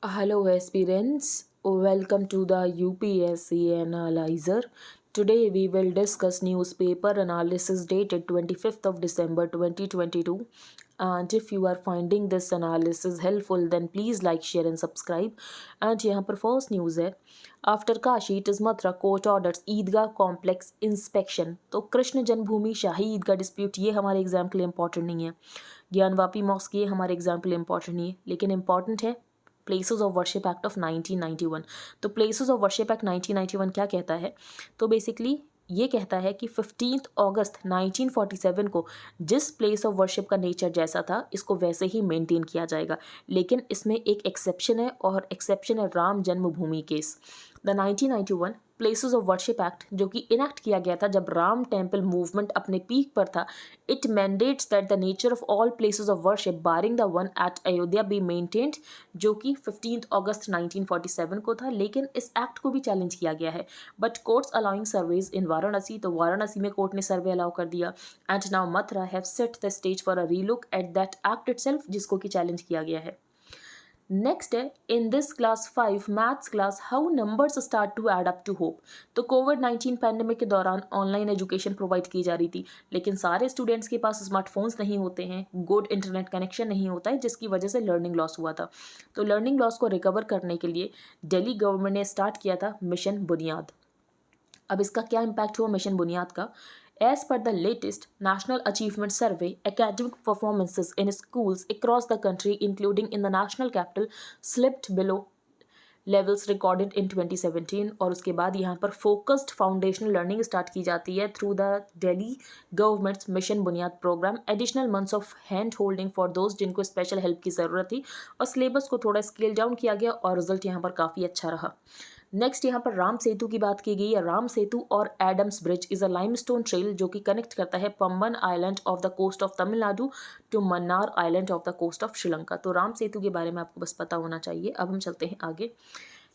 Hello, aspirants. Welcome to the UPSC Analyzer. Today we will discuss newspaper analysis dated 25th of December 2022. And if you are finding this analysis helpful, then please like, share and subscribe. And यहाँ पर first news है, after Kashi it is Mathura court orders Idgah complex inspection. तो कृष्ण जन्मभूमि Shahi Idgah dispute ये हमारे exam के लिए important नहीं है। ज्ञानवापी मॉस्क ये हमारे एग्जाम के लिए इंपॉर्टेंट नहीं है, लेकिन इंपॉर्टेंट है places of worship act of 1991। तो प्लेसेस ऑफ वर्शिप एक्ट 1991 क्या कहता है? तो बेसिकली ये कहता है कि 15 अगस्त 1947 को जिस प्लेस ऑफ वर्शिप का नेचर जैसा था इसको वैसे ही मेंटेन किया जाएगा, लेकिन इसमें एक एक्सेप्शन है और एक्सेप्शन है Ram Janmabhoomi case. The 1991 places of worship act जो कि इनैक्ट किया गया था जब राम टेम्पल मूवमेंट अपने पीक पर था, it mandates that the nature of all places of worship barring the one at Ayodhya be maintained, जो कि 15 अगस्त 1947 को था। लेकिन इस एक्ट को भी चैलेंज किया गया है, but courts allowing surveys in Varanasi, तो वाराणसी में कोर्ट ने सर्वे अलाउ कर दिया। And now Mathura have set the stage for a relook at that act itself, जिसको कि चैलेंज किया गया है। नेक्स्ट है, in this class 5 maths class how numbers start to add up to hope. तो कोविड-19 पैंडेमिक के दौरान ऑनलाइन एजुकेशन प्रोवाइड की जा रही थी, लेकिन सारे स्टूडेंट्स के पास स्मार्टफोन्स नहीं होते हैं, गुड इंटरनेट कनेक्शन नहीं होता है, जिसकी वजह से लर्निंग लॉस हुआ था। तो लर्निंग लॉस को रिकवर करने के लिए दिल्ली गवर्नमेंट ने स्टार्ट किया था मिशन बुनियाद। अब इसका क्या इम्पैक्ट हुआ मिशन बुनियाद का? As per the latest National Achievement Survey, academic performances in schools across the country, including in the national capital, slipped below levels recorded in 2017। और उसके बाद यहाँ पर फोकस्ड फाउंडेशनल लर्निंग स्टार्ट की जाती है through the Delhi government's mission Buniyaad programme, additional months of hand holding for those जिनको special help की ज़रूरत थी, और सिलेबस को थोड़ा स्केल डाउन किया गया और रिजल्ट यहाँ पर काफ़ी अच्छा रहा। नेक्स्ट यहाँ पर राम सेतु की बात की गई है। राम सेतु और Adam's bridge is a limestone trail जो कि कनेक्ट करता है Pamban island off the coast of Tamil Nadu to Mannar island off the coast of Sri Lanka. तो राम सेतु के बारे में आपको बस पता होना चाहिए। अब हम चलते हैं आगे।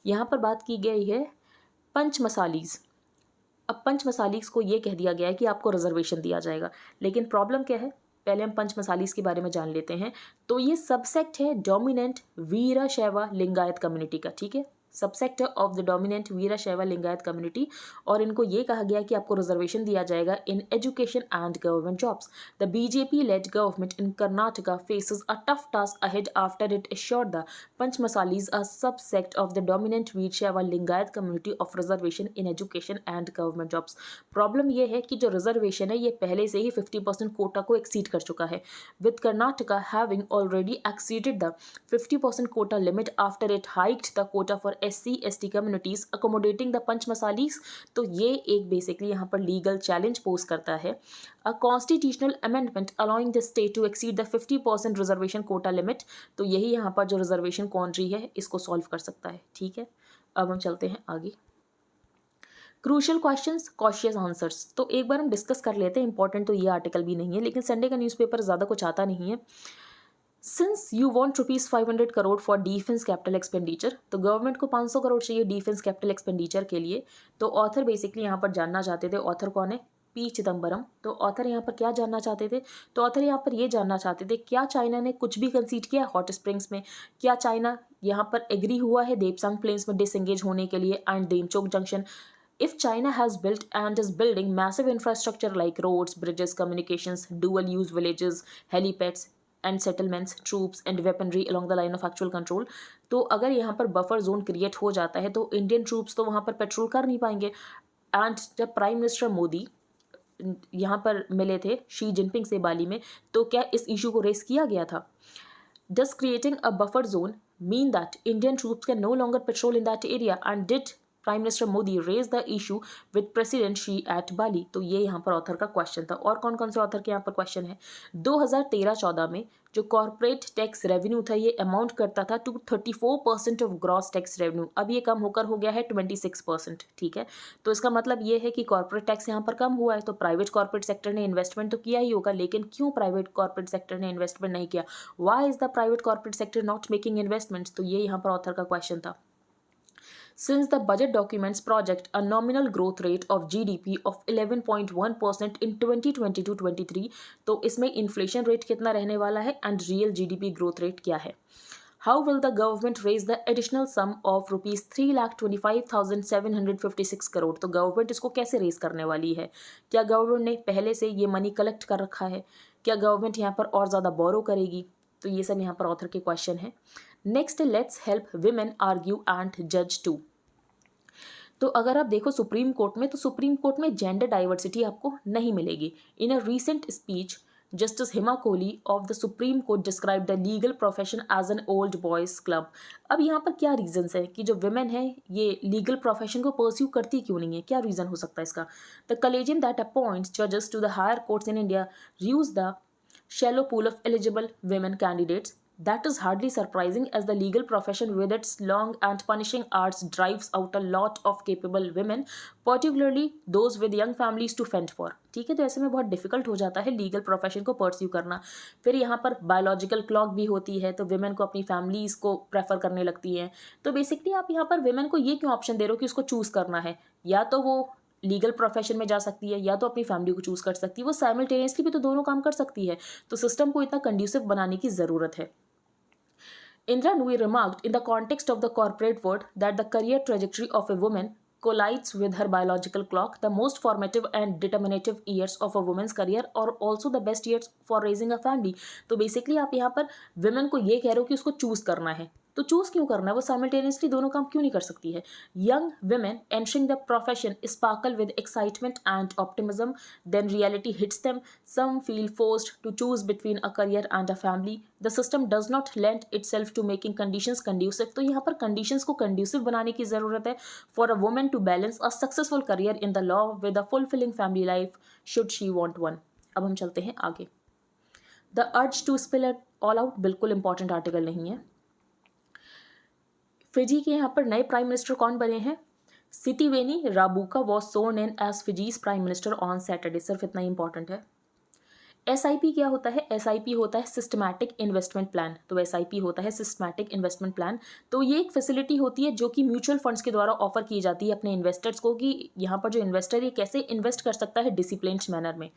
यहाँ पर बात की गई है पंचमसालीज। अब पंचमसालीज को ये कह दिया गया है कि आपको रिजर्वेशन दिया जाएगा, लेकिन प्रॉब्लम क्या है? पहले हम पंचमसालीज के बारे में जान लेते हैं। तो ये सबसेक्ट है डोमिनेंट वीरशैव लिंगायत कम्युनिटी का, ठीक है, subsector of the dominant Veerashaiva Lingayat community, और इनको ये कहा गया कि आपको रिजर्वेशन दिया जाएगा in education and government jobs. The BJP led government in Karnataka faces a tough task ahead after it assured the Panchamasalis a subsect of the dominant Veerashaiva Lingayat community of reservation in education and government jobs. Problem ये है कि जो reservation है ये पहले से ही 50% कोटा को exceed कर चुका है, with Karnataka having already exceeded the 50% quota limit after it hiked the quota for SC/ST communities accommodating the पंचमसालीस। तो ये एक बेसिकली यहाँ पर लीगल चैलेंज पोज करता है। A constitutional amendment allowing the state to exceed the 50% reservation quota limit. तो यही यहाँ पर जो रिजर्वेशन कॉन्ट्री है इसको सॉल्व कर सकता है, ठीक है। अब हम चलते हैं आगे। Crucial questions cautious answers. तो एक बार हम डिस्कस कर लेते हैं, इंपॉर्टेंट तो ये आर्टिकल भी नहीं है, लेकिन संडे का न्यूज़पेपर ज़्यादा कुछ आता नहीं है। Since you want rupees 500 crore for defence capital expenditure, तो गवर्नमेंट को 500 करोड़ चाहिए डिफेंस कैपिटल एक्सपेंडिचर के लिए। तो ऑथर बेसिकली यहाँ पर जानना चाहते थे, ऑथर कौन है? पी चिदम्बरम। तो ऑथर यहाँ पर क्या जानना चाहते थे? तो ऑथर यहाँ पर ये जानना चाहते थे क्या चाइना ने कुछ भी कंसीड किया हॉट स्प्रिंग्स में? क्या चाइना यहाँ पर एग्री हुआ है देपसांग प्लेन्स में डिसएंगेज होने के लिए and Demchok junction? If China has built and is building massive infrastructure like roads, bridges, communications, dual-use villages, helipads and settlements, troops and weaponry along the line of actual control, तो अगर यहाँ पर buffer zone create हो जाता है तो Indian troops तो वहाँ पर पेट्रोल कर नहीं पाएंगे। एंड जब प्राइम मिनिस्टर मोदी यहाँ पर मिले थे शी जिनपिंग से बाली में, तो क्या इस इशू को रेस किया गया था? Does creating a buffer zone mean that Indian troops can no longer patrol in that area? And did prime minister Modi raise the issue with president Xi at Bali? तो ये यहाँ पर ऑथर का question था। और कौन कौन से ऑथर के यहाँ पर क्वेश्चन है? 2013-14 में जो कॉर्पोरेट टैक्स रेवेन्यू था ये अमाउंट करता था to 34% of gross tax revenue. अब ये कम होकर हो गया है 26%, ठीक है। तो इसका मतलब ये है कि कॉर्पोरेट टैक्स यहाँ पर कम हुआ है। तो प्राइवेट कॉर्पोरेट सेक्टर ने इन्वेस्टमेंट तो किया ही होगा, लेकिन क्यों प्राइवेट कॉर्पोरेट सेक्टर ने इन्वेस्टमेंट नहीं किया? Why is the private corporate sector not making investments? तो ये यहाँ पर ऑथर का क्वेश्चन था। Since the budget documents project a nominal growth rate of GDP of 11.1% in 2022-23, तो इसमें इन्फ्लेशन रेट कितना रहने वाला है and real GDP growth rate क्या है? How will the government raise the additional sum of rupees 3,25,756 crore. तो गवर्नमेंट इसको कैसे रेज करने वाली है? क्या गवर्नमेंट ने पहले से ये मनी कलेक्ट कर रखा है? क्या गवर्नमेंट यहाँ पर और ज़्यादा बोरो करेगी? तो ये सब यहाँ पर ऑथर के क्वेश्चन है। Next, let's help women argue and जज टू। तो अगर आप देखो सुप्रीम कोर्ट में, तो सुप्रीम कोर्ट में जेंडर डाइवर्सिटी आपको नहीं मिलेगी। In a recent speech, justice Hima Kohli of the supreme court describe the legal profession as an old boys club. अब यहाँ पर क्या रीजंस है कि जो विमेन है ये लीगल प्रोफेशन को परस्यू करती क्यों नहीं है? क्या रीजन हो सकता है इसका? द कलेजियम दैट अपॉइंट्स जजेस to the higher courts in India use the shallow pool of eligible women candidates. That is hardly surprising as the legal profession with its long and punishing arts drives out a lot of capable women, particularly those with young families to fend for. ठीक है, तो ऐसे में बहुत difficult हो जाता है legal profession को परस्यू करना। फिर यहाँ पर बायोलॉजिकल क्लॉक भी होती है, तो विमेन को अपनी फैमिलीज को प्रेफर करने लगती हैं। तो बेसिकली आप यहाँ पर विमेन को ये क्यों ऑप्शन दे रहे हो कि उसको चूज करना है? या तो वो लीगल प्रोफेशन में जा सकती है या तो अपनी फैमिली को चूज कर सकती है। वो साइमल्टेनियसली भी तो दोनों काम कर सकती है। तो सिस्टम को इतना कंड्यूसिव बनाने की जरूरत है। Indira Nooyi remarked in the context of the corporate world that the career trajectory of a woman collides with her biological clock. The most formative and determinative years of a woman's career are also the best years for raising a family. तो basically आप यहाँ पर women को ये कह रहे हो कि उसको चूज करना है। तो चूज क्यों करना है? वो साइमल्टेनियसली दोनों काम क्यों नहीं कर सकती है? Young women entering the profession sparkle with excitement and optimism, then reality hits them, some feel forced to choose between a career and a family, the system does not lend itself to making conditions conducive. तो यहाँ पर conditions को conducive बनाने की जरूरत है for a woman to balance a successful career in the law with a fulfilling family life should she want one. अब हम चलते हैं आगे। The urge to spill it all out बिल्कुल इंपॉर्टेंट आर्टिकल नहीं है। फिजी के यहाँ पर नए प्राइम मिनिस्टर कौन बने हैं? Sitiveni Rabuka was sworn in as Fiji's prime minister on Saturday. सिर्फ इतना इंपॉर्टेंट है। SIP क्या होता है? SIP होता है सिस्टमैटिक इन्वेस्टमेंट प्लान। तो SIP होता है सिस्टमैटिक इन्वेस्टमेंट प्लान। तो ये एक फैसिलिटी होती है जो कि म्यूचुअल फंड्स के द्वारा ऑफर की जाती है अपने इन्वेस्टर्स को कि यहाँ पर जो इन्वेस्टर ये कैसे इन्वेस्ट कर सकता है डिसिप्लिन्ड मैनर में।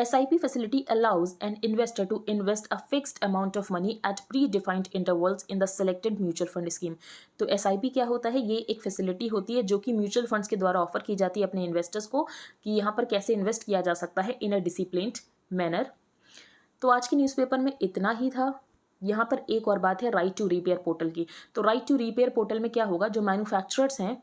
SIP facility allows an investor to invest a fixed amount of money at predefined intervals in the selected mutual fund scheme. तो SIP क्या होता है? ये एक फैसिलिटी होती है जो कि म्यूचुअल फंड्स के द्वारा ऑफर की जाती है अपने इन्वेस्टर्स को कि यहाँ पर कैसे इन्वेस्ट किया जा सकता है इन अ डिसिप्लिन्ड मैनर। तो आज के न्यूज़पेपर में इतना ही था। यहाँ पर एक और बात है राइट टू रिपेयर पोर्टल की। तो राइट टू रिपेयर पोर्टल में क्या होगा? जो मैन्युफैक्चरर्स हैं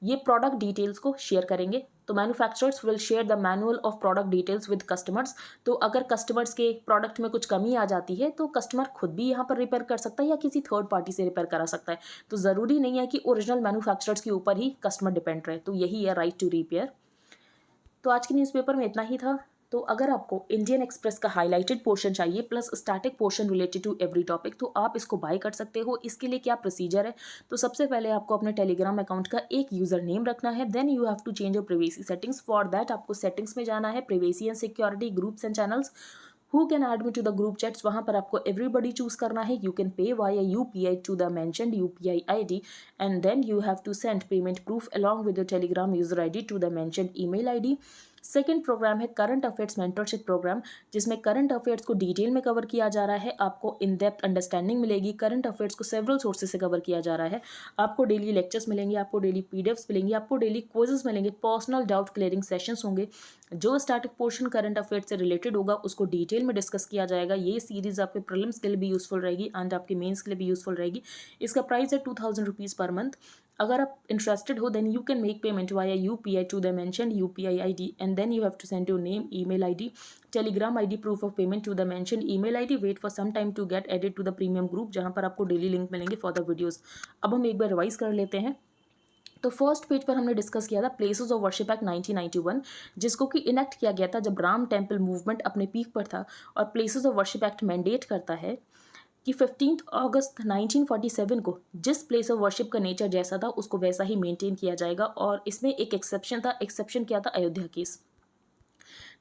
ये प्रोडक्ट डिटेल्स को शेयर करेंगे। तो manufacturers will share the manual of product details with customers. तो अगर कस्टमर्स के प्रोडक्ट में कुछ कमी आ जाती है तो कस्टमर खुद भी यहाँ पर रिपेयर कर सकता है या किसी थर्ड पार्टी से रिपेयर करा सकता है। तो ज़रूरी नहीं है कि ओरिजिनल मैन्युफैक्चरर्स के ऊपर ही कस्टमर डिपेंड रहे। तो यही है राइट टू रिपेयर। तो आज के न्यूज़पेपर में इतना ही था। तो अगर आपको इंडियन एक्सप्रेस का हाईलाइटेड पोर्शन चाहिए plus static portion related to every topic तो आप इसको बाय कर सकते हो। इसके लिए क्या प्रोसीजर है? तो सबसे पहले आपको अपने टेलीग्राम अकाउंट का एक यूजर नेम रखना है। Then you have to change your privacy settings. For that आपको सेटिंग्स में जाना है, privacy and security, groups and channels, who can add me to the group chats. वहाँ पर आपको एवरीबडी चूज करना है। You can pay via UPI to the mentioned UPI ID and then you have to send payment proof along with your Telegram user ID to the mentioned email ID। Second programme है current affairs mentorship programme, जिसमें current affairs को detail में cover किया जा रहा है। आपको in depth understanding मिलेगी। करंट अफेयर्स को सेवरल सोर्सेज से कवर किया जा रहा है। आपको डेली लेक्चर्स मिलेंगे, आपको डेली PDFs मिलेंगे, आपको डेली क्विजेस मिलेंगे, पर्सनल डाउट क्लियरिंग सेशंस होंगे। जो स्टैटिक पोर्शन करंट अफेयर्स से रिलेटेड होगा उसको डिटेल में डिस्कस किया जाएगा। ये सीरीज आपके प्रीलिम्स के लिए भी यूजफुल रहेगी एंड आपके मेंस के लिए भी यूजफुल रहेगी। इसका प्राइस है 2000 रुपीज़ पर मंथ। अगर आप इंटरेस्टेड हो then you can make payment via UPI to the mentioned UPI ID and then you have to send your name, email ID, Telegram ID, proof of payment to the mentioned email ID। Wait for some time to get added to the premium group जहाँ पर आपको daily link मिलेंगे for the videos. अब हम एक बार revise कर लेते हैं। तो फर्स्ट पेज पर हमने डिस्कस किया था प्लेसेस ऑफ वर्शिप एक्ट 1991, जिसको कि इनेक्ट किया गया था जब राम टेम्पल मूवमेंट अपने पीक पर था। और places of worship act mandate करता है कि 15 अगस्त 1947 को जिस प्लेस ऑफ वर्शिप का नेचर जैसा था उसको वैसा ही मेंटेन किया जाएगा। और इसमें एक एक्सेप्शन था। एक्सेप्शन क्या था? अयोध्या केस।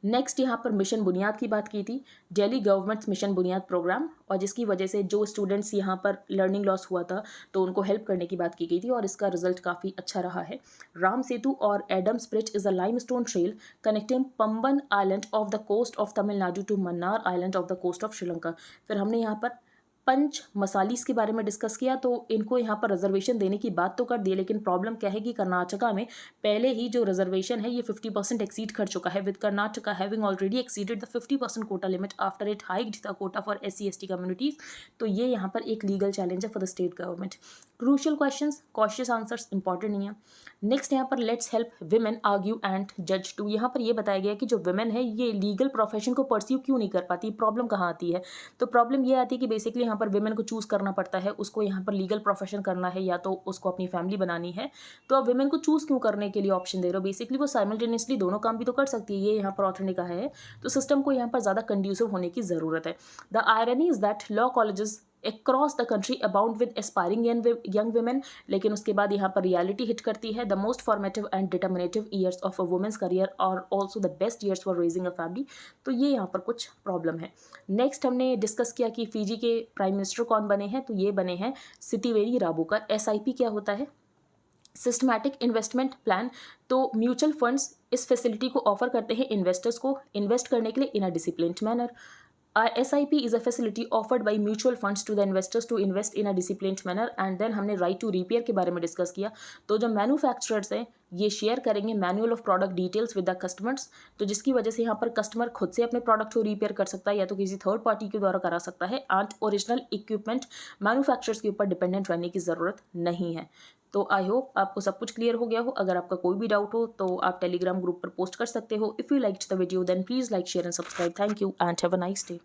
नेक्स्ट यहाँ पर मिशन बुनियाद की बात की थी, Delhi government's mission Buniyaad programme, और जिसकी वजह से जो स्टूडेंट्स यहाँ पर लर्निंग लॉस हुआ था तो उनको हेल्प करने की बात की गई थी और इसका रिजल्ट काफ़ी अच्छा रहा है। राम सेतु और Adam's bridge is a limestone trail connecting Pamban island off the coast of Tamil Nadu to Mannar island off the coast of Sri Lanka. फिर हमने यहाँ पर पंच मसालीस के बारे में डिस्कस किया, तो इनको यहाँ पर रिजर्वेशन देने की बात तो कर दी, लेकिन प्रॉब्लम क्या है कि कर्नाटका में पहले ही जो रिजर्वेशन है ये 50% एक्सीड कर चुका है, with Karnataka having already exceeded the 50% quota limit after it hiked the quota for SC/ST communities. तो ये यहाँ पर एक लीगल चैलेंज है for the state government. Crucial questions, cautious answers important नहीं है। नेक्स्ट यहाँ पर let's help women argue and जज टू। यहाँ पर ये बताया गया कि जो विमेन है ये लीगल प्रोफेशन को परस्यू क्यों नहीं कर पाती, प्रॉब्लम कहाँ आती है। तो प्रॉब्लम ये आती है कि बेसिकली यहाँ पर विमेन को चूज़ करना पड़ता है, उसको यहाँ पर लीगल प्रोफेशन करना है या तो उसको अपनी फैमिली बनानी है। तो अब विमेन को चूज़ क्यों करने के लिए ऑप्शन दे रहे हो, बेसिकली वो साइमल्टेनियसली दोनों काम भी तो कर सकती है, ये यहाँ पर ऑथर ने कहा है। तो सिस्टम को यहाँ पर ज़्यादा कंड्यूसिव होने की ज़रूरत है। The irony is that law colleges across the country abound with aspiring young women, लेकिन उसके बाद यहाँ पर रियलिटी हिट करती है। The most formative and determinative years of a women's career और also the best years for raising a family. तो ये यहाँ पर कुछ प्रॉब्लम है। नेक्स्ट हमने डिस्कस किया कि फिजी के प्राइम मिनिस्टर कौन बने हैं, तो ये बने हैं सिटीवेरी राबुका। SIP क्या होता है, सिस्टमैटिक इन्वेस्टमेंट प्लान। तो म्यूचुअल फंड्स इस फैसिलिटी को ऑफर करते हैं इन्वेस्टर्स को इन्वेस्ट करने के लिए in a disciplined manner. SIP is a facility offered by mutual funds to the investors to invest in a disciplined manner। And then हमने राइट टू रिपेयर के बारे में डिस्कस किया। तो जो मैन्युफैक्चरर्स हैं ये शेयर करेंगे manual of product details with the customers, तो जिसकी वजह से यहाँ पर कस्टमर खुद से अपने प्रोडक्ट को रिपेयर कर सकता है या तो किसी थर्ड पार्टी के द्वारा करा सकता है। एंड ओरिजिनल इक्विपमेंट मैन्युफैक्चरर्स के ऊपर डिपेंडेंट रहने की ज़रूरत नहीं है। तो आई होप आपको सब कुछ क्लियर हो गया हो। अगर आपका कोई भी डाउट हो तो आप टेलीग्राम ग्रुप पर पोस्ट कर सकते हो। If you liked the video then please like share and subscribe. Thank you and have a nice day.